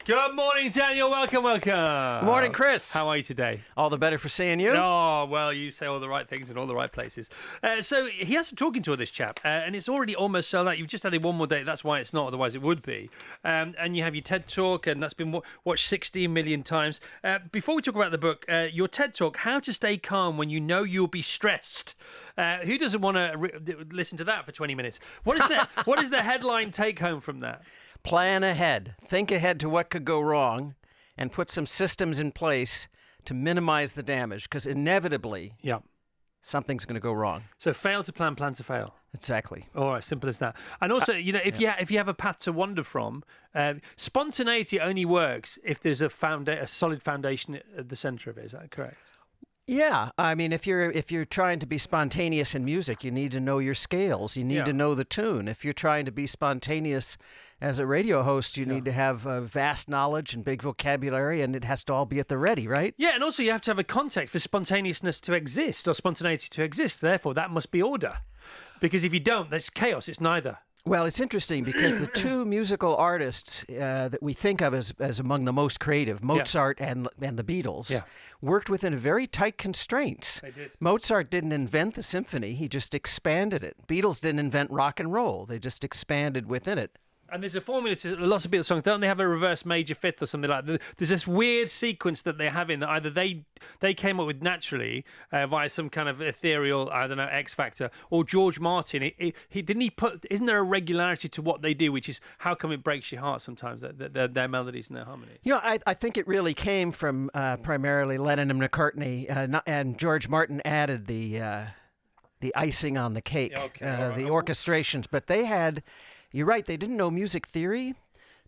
Good morning, Daniel. Welcome. Good morning, Chris. How are you today? All the better for seeing you. Oh, well, you say all the right things in all the right places. So he has a talking tour, this chap, and it's already almost sold out. You've just added one more date. That's why it's not. Otherwise, it would be. And you have your TED Talk, and that's been watched 16 million times. Before we talk about the book, your TED Talk, How to Stay Calm When You Know You'll Be Stressed. Who doesn't want to listen to that for 20 minutes? What is the headline take home from that? Plan ahead. Think ahead to what could go wrong and put some systems in place to minimize the damage, because inevitably something's going to go wrong. So fail to plan to fail. Exactly. All right, simple as that. And also, if you have a path to wander from, spontaneity only works if there's a solid foundation at the center of it. Is that correct? Yeah, I mean, if you're trying to be spontaneous in music, you need to know your scales. You need to know the tune. If you're trying to be spontaneous as a radio host, you need to have vast knowledge and big vocabulary, and it has to all be at the ready, right? Yeah, and also you have to have a context for spontaneousness to exist or spontaneity to exist. Therefore, that must be order. Because if you don't, that's chaos. It's neither. Well, it's interesting because the two musical artists that we think of as among the most creative, Mozart and the Beatles, worked within very tight constraints. They did. Mozart didn't invent the symphony, he just expanded it. Beatles didn't invent rock and roll, they just expanded within it. And there's a formula to lots of Beatles songs. Don't they have a reverse major fifth or something like that? There's this weird sequence that they have in that either they came up with naturally via some kind of ethereal, I don't know, X factor, or George Martin. Isn't there a regularity to what they do, which is how come it breaks your heart sometimes, their melodies and their harmonies? I think it really came from primarily Lennon and McCartney, and George Martin added the icing on the cake, the orchestrations, but they had. You're right, they didn't know music theory,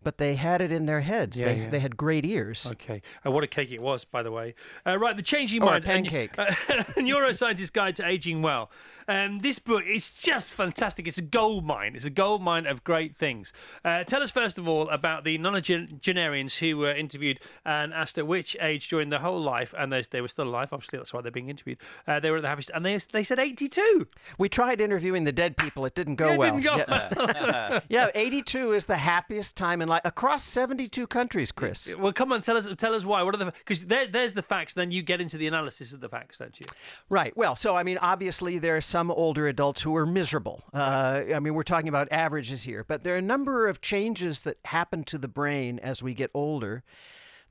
but they had it in their heads. They had great ears. Okay. What a cake it was, by the way. Right, The Changing Mind. Or a pancake. Neuroscientist Guide to Aging Well. This book is just fantastic. It's a gold mine. It's a gold mine of great things. Tell us, first of all, about the nonagenarians who were interviewed and asked at which age during their whole life, and they were still alive, obviously, that's why they're being interviewed, they were at the happiest, and they said 82. We tried interviewing the dead people. It didn't go well. It didn't go well. 82 is the happiest time in life across 72 countries, Chris. Well, come on, tell us why. What are because there's the facts, then you get into the analysis of the facts, don't you? Right. Well, so I mean, obviously there are some older adults who are miserable. I mean, we're talking about averages here, but there are a number of changes that happen to the brain as we get older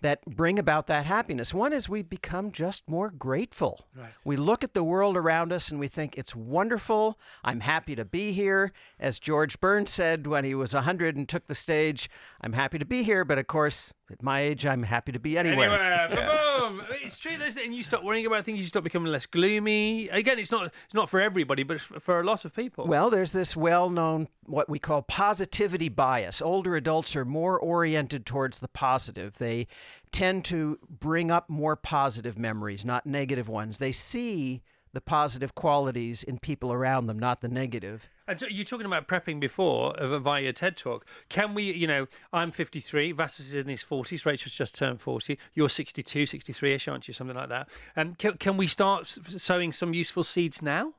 that bring about that happiness. One is we become just more grateful. Right. We look at the world around us and we think it's wonderful. I'm happy to be here. As George Burns said when he was 100 and took the stage, I'm happy to be here, but of course, at my age, I'm happy to be anywhere. Boom! It's true, isn't it? And you stop worrying about things, you stop becoming less gloomy. Again, it's not for everybody, but it's for a lot of people. Well, there's this well-known, what we call positivity bias. Older adults are more oriented towards the positive. They tend to bring up more positive memories, not negative ones. They see the positive qualities in people around them, not the negative. And so you're talking about prepping before via your TED Talk. Can we, I'm 53, Vassos is in his 40s, Rachel's just turned 40, you're 62, 63-ish, aren't you, something like that. And can we start sowing some useful seeds now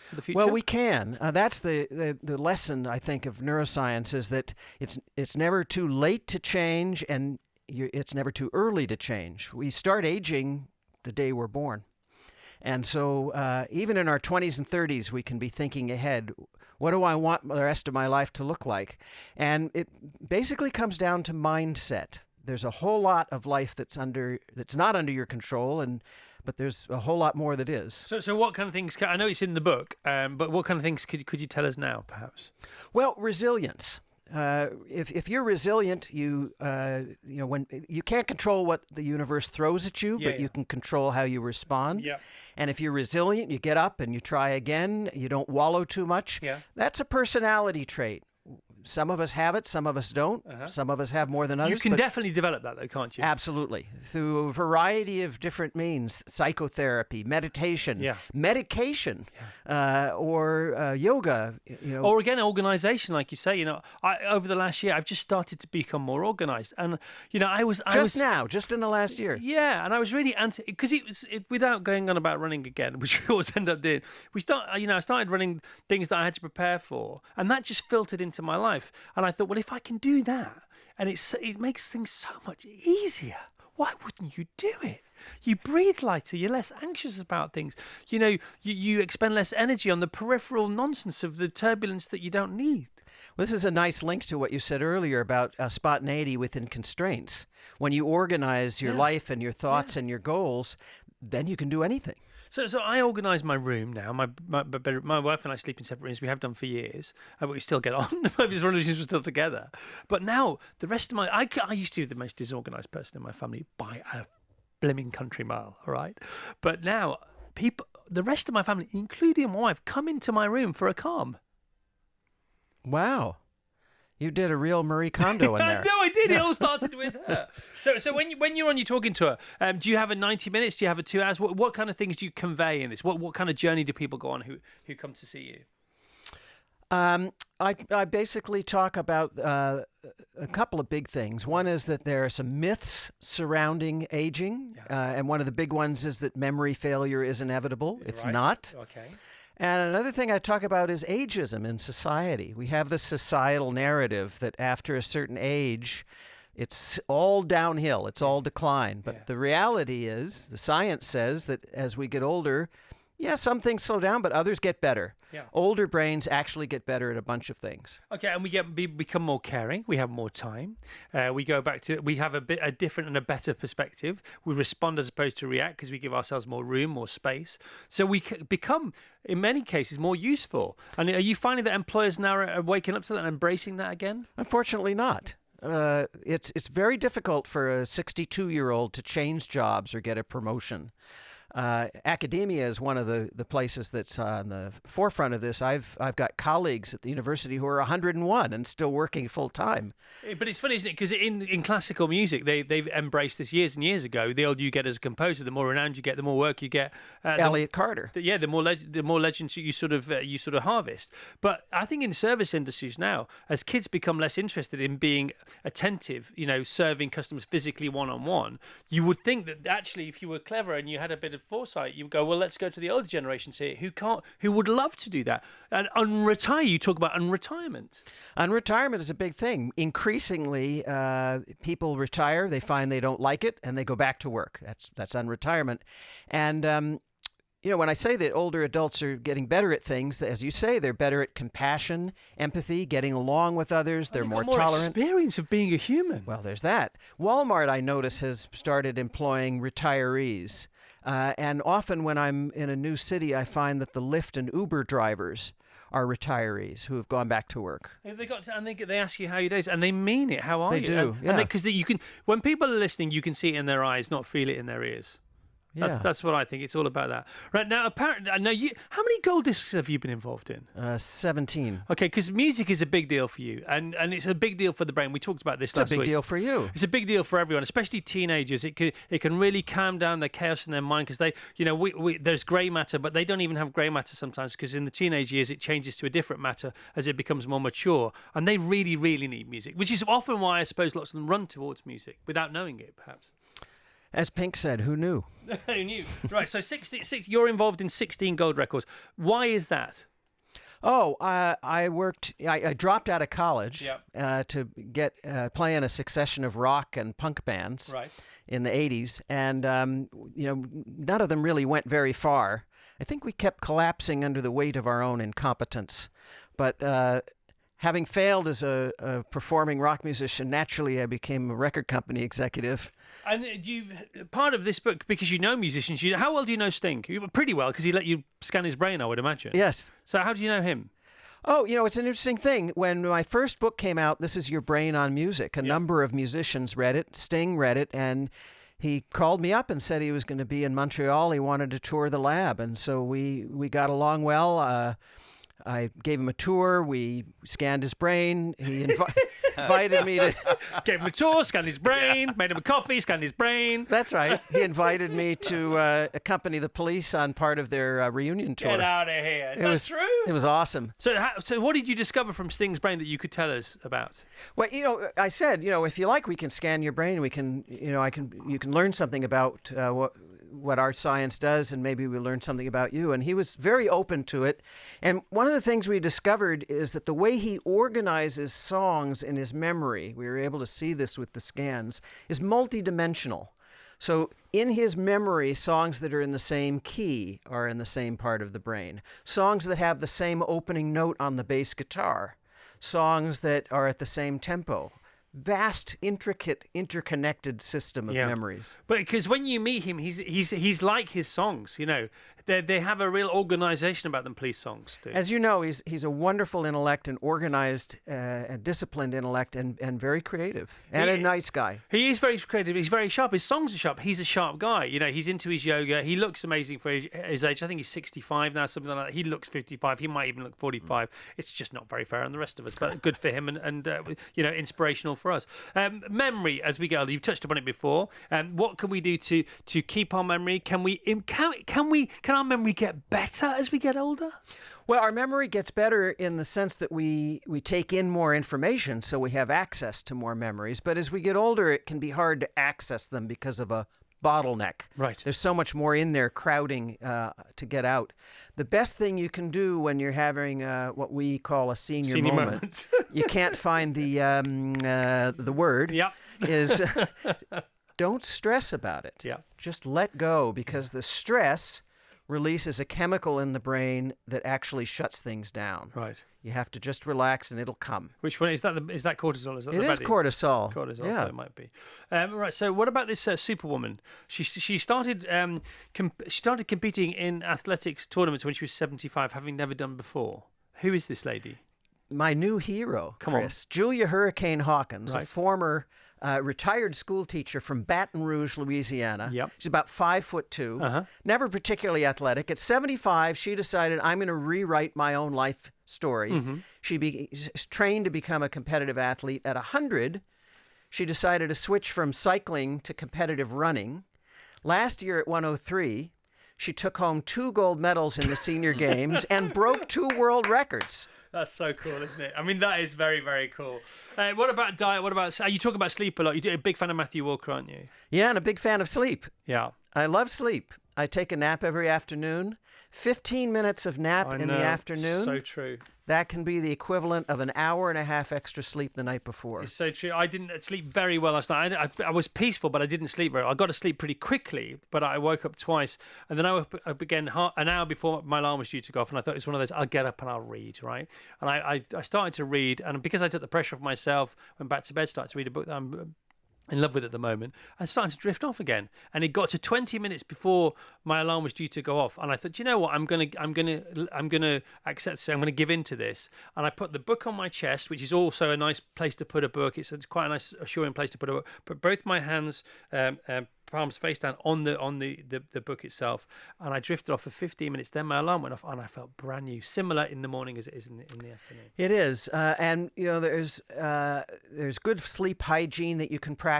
for the future? Well, we can. That's the lesson, I think, of neuroscience, is that it's never too late to change, and it's never too early to change. We start aging the day we're born. And so even in our 20s and 30s, we can be thinking ahead. What do I want the rest of my life to look like? And it basically comes down to mindset. There's a whole lot of life that's not under your control, but there's a whole lot more that is. So what kind of things? I know it's in the book, but what kind of things could you tell us now, perhaps? Well, resilience. If you're resilient, when you can't control what the universe throws at you, but you can control how you respond. Yeah. And if you're resilient, you get up and you try again. You don't wallow too much. Yeah. That's a personality trait. Some of us have it, some of us don't. Some of us have more than others. You can definitely develop that, though, can't you? Absolutely. Through a variety of different means: psychotherapy, meditation, medication, or yoga. Or again, organization, like you say. Over the last year, I've just started to become more organized, and I was just in the last year. Yeah, and I was really because without going on about running again, which we always end up doing. I started running things that I had to prepare for, and that just filtered into my life. life. And I thought, well, if I can do that, and it makes things so much easier, why wouldn't you do it? You breathe lighter. You're less anxious about things. You expend less energy on the peripheral nonsense of the turbulence that you don't need. Well, this is a nice link to what you said earlier about spontaneity within constraints. When you organize your life and your thoughts and your goals, then you can do anything. So I organise my room now. My wife and I sleep in separate rooms. We have done for years, but we still get on. Maybe it's one of the reasons we're still together. But now the rest of I used to be the most disorganised person in my family by a blimmin' country mile. All right, but now the rest of my family, including my wife, come into my room for a calm. Wow. You did a real Marie Kondo in there. No, I did. It all started with her. So when you're on, you're talking to her. Do you have a 90 minutes? Do you have a 2 hours? What kind of things do you convey in this? What kind of journey do people go on who come to see you? I basically talk about a couple of big things. One is that there are some myths surrounding aging, and one of the big ones is that memory failure is inevitable. It's not. Okay. And another thing I talk about is ageism in society. We have this societal narrative that after a certain age, it's all downhill, it's all decline. But the reality is, the science says that as we get older, some things slow down, but others get better. Yeah. Older brains actually get better at a bunch of things. Okay, and we become more caring. We have more time. We have a different and a better perspective. We respond as opposed to react because we give ourselves more room, more space. So we become, in many cases, more useful. And are you finding that employers now are waking up to that and embracing that again? Unfortunately not. It's very difficult for a 62-year-old to change jobs or get a promotion. Academia is one of the places that's on the forefront of this. I've got colleagues at the university who are 101 and still working full time. But it's funny, isn't it? Because in classical music, they've embraced this years and years ago. The older you get as a composer, the more renowned you get, the more work you get. Elliot Carter. The more legends you sort of harvest. But I think in service industries now, as kids become less interested in being attentive, serving customers physically one-on-one, you would think that actually, if you were clever and you had a bit of foresight, you would go, well, let's go to the older generations here who would love to do that and unretire. You talk about unretirement. Unretirement is a big thing. Increasingly, people retire, they find they don't like it, and they go back to work. That's unretirement. And when I say that older adults are getting better at things, as you say, they're better at compassion, empathy, getting along with others. They're more tolerant. Experience of being a human. Well, there's that. Walmart, I notice, has started employing retirees. And often when I'm in a new city, I find that the Lyft and Uber drivers are retirees who have gone back to work. They ask you how your days, and they mean it. How are you? They do, because you can. When people are listening, you can see it in their eyes, not feel it in their ears. That's what I think. It's all about that. Right now, apparently, how many gold discs have you been involved in? 17. Okay, because music is a big deal for you, and it's a big deal for the brain. We talked about this last week. It's a big deal for you. It's a big deal for everyone, especially teenagers. It can really calm down the chaos in their mind because there's grey matter, but they don't even have grey matter sometimes because in the teenage years it changes to a different matter as it becomes more mature, and they really, really need music, which is often why I suppose lots of them run towards music without knowing it, perhaps. As Pink said, who knew? Who knew? Right, so you're involved in 16 gold records. Why is that? Oh, I dropped out of college to get play in a succession of rock and punk bands in the 80s. And, none of them really went very far. I think we kept collapsing under the weight of our own incompetence. But having failed as a performing rock musician, naturally I became a record company executive. And part of this book, because you know musicians, how well do you know Sting? Pretty well, because he let you scan his brain, I would imagine. Yes. So how do you know him? Oh, it's an interesting thing. When my first book came out, This Is Your Brain on Music, a number of musicians read it. Sting read it, and he called me up and said he was going to be in Montreal. He wanted to tour the lab, and so we got along well. I gave him a tour. We scanned his brain. He invited me to... Gave him a tour, scanned his brain, made him a coffee, scanned his brain. That's right. He invited me to accompany the Police on part of their reunion tour. Get out of here. Is that true? It was awesome. So what did you discover from Sting's brain that you could tell us about? Well, I said, if you like, we can scan your brain. We can, you can learn something about what our science does, and maybe we learn something about you. And he was very open to it. And one of the things we discovered is that the way he organizes songs in his memory, we were able to see this with the scans, is multidimensional. So in his memory, songs that are in the same key are in the same part of the brain. Songs that have the same opening note on the bass guitar. Songs that are at the same tempo. Vast, intricate, interconnected system of memories. But because when you meet him, he's like his songs. You know, they have a real organization about them. Police songs do. As you know, he's a wonderful intellect, and organized and disciplined intellect, and very creative, and a nice guy. He is very creative. He's very sharp. His songs are sharp. He's a sharp guy. You know, he's into his yoga. He looks amazing for his age. I think he's 65 now, something like that. He looks 55. He might even look 45. It's just not very fair on the rest of us, but good for him, and you know, inspirational for us. Memory as we get older. You've touched upon it before. What can we do to keep our memory? Can our memory get better as we get older? Well, our memory gets better in the sense that we take in more information, so we have access to more memories. But as we get older, it can be hard to access them because of a bottleneck. Right. There's so much more in there crowding to get out. The best thing you can do when you're having what we call a senior moment, you can't find the word, is don't stress about it. Yeah. Just let go, because the stress releases a chemical in the brain that actually shuts things down. Right. You have to just relax, and it'll come. Which one is that? Is that cortisol? Is that it is cortisol. Cortisol. Yeah. So it might be. Right. So what about this Superwoman? She started competing in athletics tournaments when she was 75, having never done before. Who is this lady? My new hero, Come Chris. Julia Hurricane Hawkins, Right. a former retired school teacher from Baton Rouge, Louisiana. Yep. She's about 5'2", never particularly athletic. At 75, she decided, I'm going to rewrite my own life story. She trained to become a competitive athlete. At 100, she decided to switch from cycling to competitive running. Last year at 103, she took home 2 gold medals in the senior games and broke 2 world records. That's so cool, isn't it? I mean, that is very, very cool. What about diet? What about... You talk about sleep a lot. You're a big fan of Matthew Walker, aren't you? Yeah, and a big fan of sleep. Yeah. I love sleep. I take a nap every afternoon. 15 minutes of nap in the afternoon. So true. That can be the equivalent of an hour and a half extra sleep the night before. It's so true. I didn't sleep very well last night. I was peaceful, but I didn't sleep very well. I got to sleep pretty quickly, but I woke up twice. And then I woke up again an hour before my alarm was due to go off. And I thought it was one of those, I'll get up and I'll read, right? And I started to read. And because I took the pressure off myself, went back to bed, started to read a book that I'm in love with at the moment, I started to drift off again, and it got to 20 minutes before my alarm was due to go off, and I thought, you know what, I'm gonna accept this. I'm gonna give in to this, and I put the book on my chest, which is also a nice place to put a book. It's quite a nice, assuring place to put a book. Put both my hands, palms face down on the book itself, and I drifted off for 15 minutes. Then my alarm went off, and I felt brand new, similar in the morning as it is in the afternoon. It is, and you know, there's good sleep hygiene that you can practice.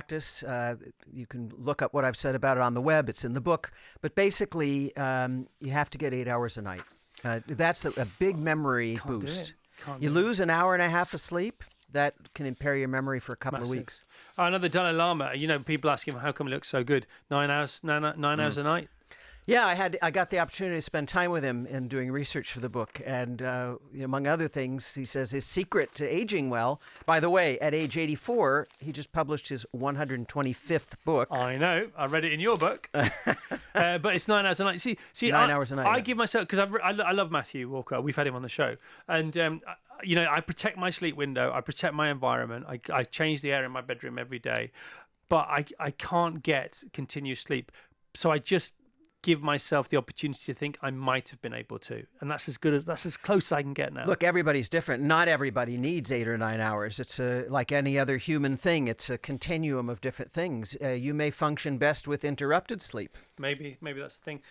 You can look up what I've said about it on the web. It's in the book. But basically, you have to get 8 hours a night. That's a big memory boost. You lose an hour and a half of sleep, that can impair your memory for a couple of weeks. Another Dalai Lama. You know, people ask him, how come he looks so good? 9 hours, 9 hours a night. Yeah, I got the opportunity to spend time with him in doing research for the book, and among other things, he says his secret to aging well. By the way, at age 84, he just published his 125th book. I know, I read it in your book, but it's 9 hours a night. See, 9 hours a night. I give myself, because I love Matthew Walker. We've had him on the show, and you know, I protect my sleep window. I protect my environment. I change the air in my bedroom every day, but I can't get continuous sleep, so I just give myself the opportunity to think I might have been able to, and that's as close as I can get now. Look, everybody's different. Not everybody needs 8 or 9 hours. It's like any other human thing. It's a continuum of different things. You may function best with interrupted sleep. Maybe that's the thing.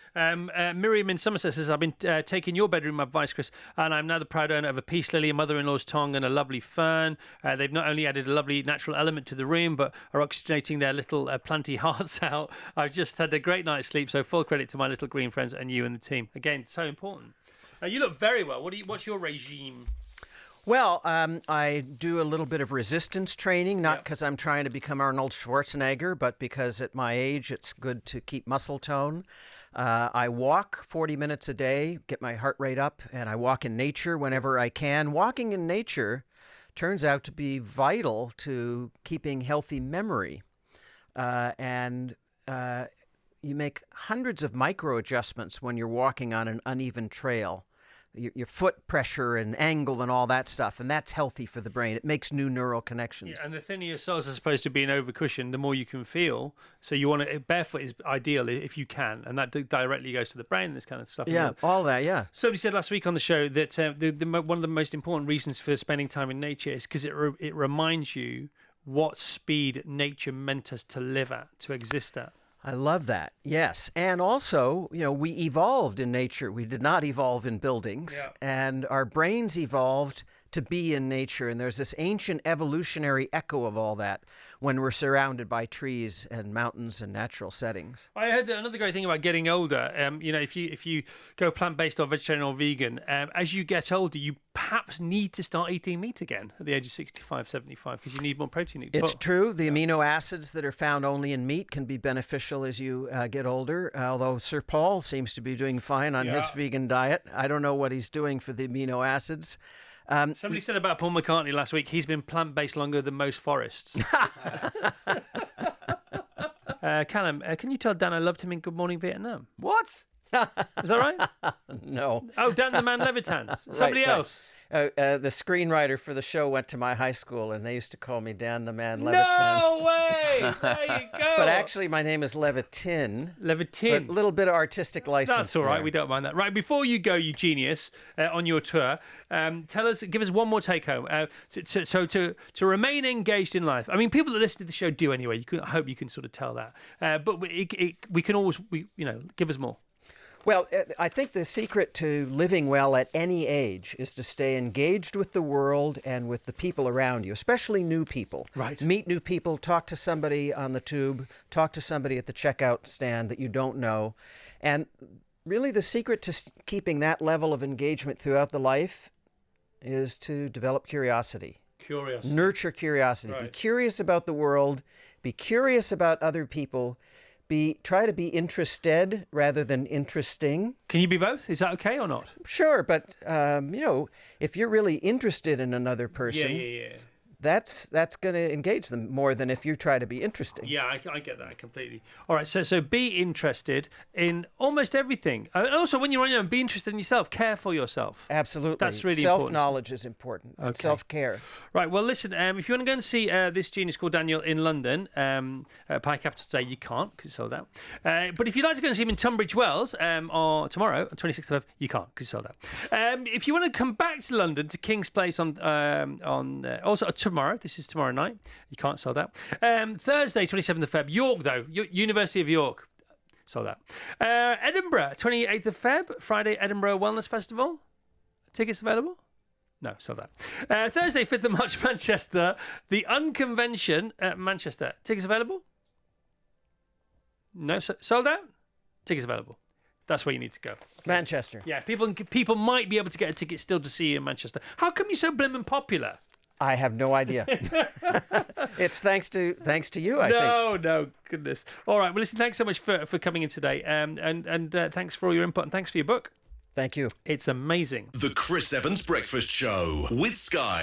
Miriam in Somerset says, I've been taking your bedroom advice, Chris, and I'm now the proud owner of a peace lily, a mother-in-law's tongue, and a lovely fern. They've not only added a lovely natural element to the room, but are oxygenating their little planty hearts out. I've just had a great night's sleep, so full credit to my little green friends and you and the team. Again, so important. You look very well. What's your regime? Well, I do a little bit of resistance training, not because I'm trying to become Arnold Schwarzenegger, but because at my age it's good to keep muscle tone. I walk 40 minutes a day, get my heart rate up, and I walk in nature whenever I can. Walking in nature turns out to be vital to keeping healthy memory. And you make hundreds of micro adjustments when you're walking on an uneven trail. Your foot pressure and angle and all that stuff, and that's healthy for the brain. It makes new neural connections. Yeah, and the thinner your soles are supposed to be an overcushion, the more you can feel. So you want to, barefoot is ideal if you can, and that directly goes to the brain and this kind of stuff. Yeah, all that, yeah. Somebody said last week on the show that one of the most important reasons for spending time in nature is because it reminds you what speed nature meant us to live at, to exist at. I love that. Yes. And also, we evolved in nature. We did not evolve in buildings. Yeah. And our brains evolved to be in nature. And there's this ancient evolutionary echo of all that when we're surrounded by trees and mountains and natural settings. I heard another great thing about getting older. If you go plant-based or vegetarian or vegan, as you get older, you perhaps need to start eating meat again at the age of 65, 75, because you need more protein. It's true. The amino acids that are found only in meat can be beneficial as you get older, although Sir Paul seems to be doing fine on his vegan diet. I don't know what he's doing for the amino acids. Somebody said about Paul McCartney last week, he's been plant-based longer than most forests. Callum, can you tell Dan I loved him in Good Morning Vietnam? What? Is that right? No. Oh, Dan the Man Levitin. Somebody else. The screenwriter for the show went to my high school, and they used to call me Dan the Man Levitin. No way! There you go. But actually, my name is Levitin. Levitin. But a little bit of artistic license. That's all right. there. We don't mind that. Right, before you go, you genius, on your tour, give us one more take home. So to remain engaged in life. I mean, people that listen to the show do anyway. I hope you can sort of tell that. But we can always, give us more. Well, I think the secret to living well at any age is to stay engaged with the world and with the people around you, especially new people. Right. Meet new people, talk to somebody on the tube, talk to somebody at the checkout stand that you don't know. And really the secret to keeping that level of engagement throughout the life is to develop curiosity. Curiosity. Nurture curiosity. Right. Be curious about the world. Be curious about other people. Try to be interested rather than interesting. Can you be both? Is that okay or not? Sure, but if you're really interested in another person, that's going to engage them more than if you try to be interesting. Yeah, I get that completely. All right, so be interested in almost everything. And also, when you're on your own, be interested in yourself. Care for yourself. Absolutely. That's really important. Self-knowledge is important. Okay. Self-care. Right, well, listen, if you want to go and see this genius called Daniel in London, at Pie Capital today, you can't because it's sold out. But if you'd like to go and see him in Tunbridge Wells or tomorrow, 26th of February, you can't because it's sold out. If you want to come back to London, to King's Place also tomorrow, this is tomorrow night, you can't sell that. Thursday, 27th of Feb, York though, University of York, sold out. Edinburgh, 28th of Feb, Friday, Edinburgh Wellness Festival, tickets available? No, sold out. Thursday, 5th of March, Manchester, the Unconvention at Manchester, tickets available? No, sold out? Tickets available. That's where you need to go. Okay. Manchester. Yeah, people might be able to get a ticket still to see you in Manchester. How come you're so blimmin' popular? I have no idea. It's thanks to you, I think. No, goodness. All right. Well, listen, thanks so much for coming in today. And thanks for all your input and thanks for your book. Thank you. It's amazing. The Chris Evans Breakfast Show with Sky.